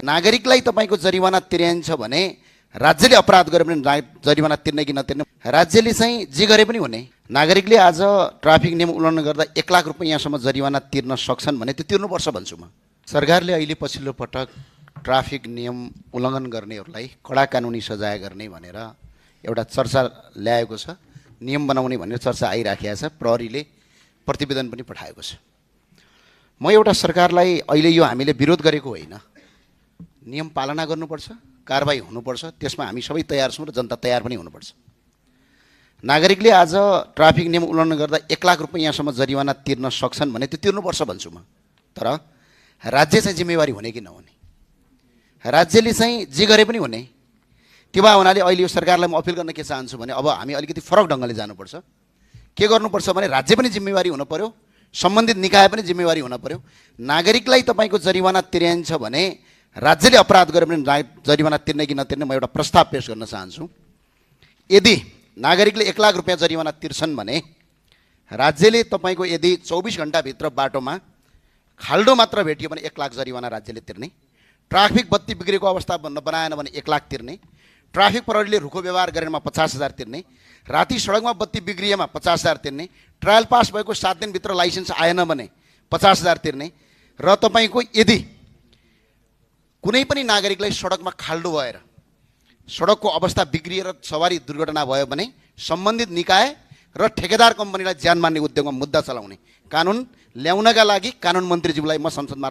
नागरिकलाई तपाईको जरिवाना तिर्याइन्छ भने राज्यले अपराध गर्यो भने जरिवाना तिर्ने कि नतिर्ने राज्यले चाहिँ जे गरे पनि हुने। नागरिकले आज ट्राफिक नियम उल्लङ्घन गर्दा 1 लाख रुपैयाँसम्म जरिवाना तिर्न सक्छन् भने त्यो तिर्नुपर्छ भन्छु म। सरकारले अहिले पछिल्लो पटक ट्राफिक नियम उल्लङ्घन गर्नेहरूलाई कडा कानुनी सजाय गर्ने भनेर एउटा चर्चा ल्याएको छ, नियम बनाउने भनेर चर्चा आइराखेको छ। प्रहरीले प्रतिवेदन पनि पठाएको छ। म एउटा सरकारलाई अहिले यो हामीले विरोध गरेको होइन, नियम पालना गर्नुपर्छ, कारबाही हुनुपर्छ, त्यसमा हामी सबै तयार छौँ र जनता तयार पनि हुनुपर्छ। नागरिकले आज ट्राफिक नियम उल्लङ्घन गर्दा 1 लाख रुपैयाँसम्म जरिवाना तिर्न सक्छन् भने त्यो तिर्नुपर्छ भन्छु म। तर राज्य चाहिँ जिम्मेवारी हुने कि नहुने, राज्यले चाहिँ जे गरे पनि हुने। त्यो भए हुनाले अहिले यो सरकारलाई म अपिल गर्न के चाहन्छु भने अब हामी अलिकति फरक ढङ्गले जानुपर्छ। के गर्नुपर्छ भने राज्य पनि जिम्मेवारी हुन पर्यो, सम्बन्धित निकाय पनि जिम्मेवारी हुन पर्यो। नागरिकलाई तपाईको जरिवाना तिर्याइन्छ भने राज्यले अपराध गर्यो भने जरिवाना तिर्ने कि नतिर्ने म एउटा प्रस्ताव पेश गर्न चाहन्छु। यदि नागरिकले 1 लाख रुपैयाँ जरिवाना तिर्छन् भने राज्यले तपाईको यदि 24 घण्टाभित्र बाटोमा खाल्डो मात्र भेटियो भने 1 लाख जरिवाना राज्यले तिर्ने। ट्राफिक बत्ती बिग्रेको अवस्था बनाएन भने 1 लाख तिर्ने। ट्राफिक प्रहरीले रुखो व्यवहार गरेमा 50,000 तिर्ने। राति सडकमा बत्ती बिग्रिएमा 50,000 तिर्ने। ट्रायल पास भएको 7 दिनभित्र लाइसेन्स आएन भने 50,000 तिर्ने। र तपाईको यदि कुनै पनि नागरिकलाई सडकमा खाल्डो भएर सडकको अवस्था बिग्रिएर सवारी दुर्घटना भयो भने सम्बन्धित निकाय र ठेकेदार कम्पनीलाई ज्यान मान्ने उद्योगमा मुद्दा चलाउने कानुन ल्याउनका लागि कानुन मन्त्रीज्यूलाई म संसदमा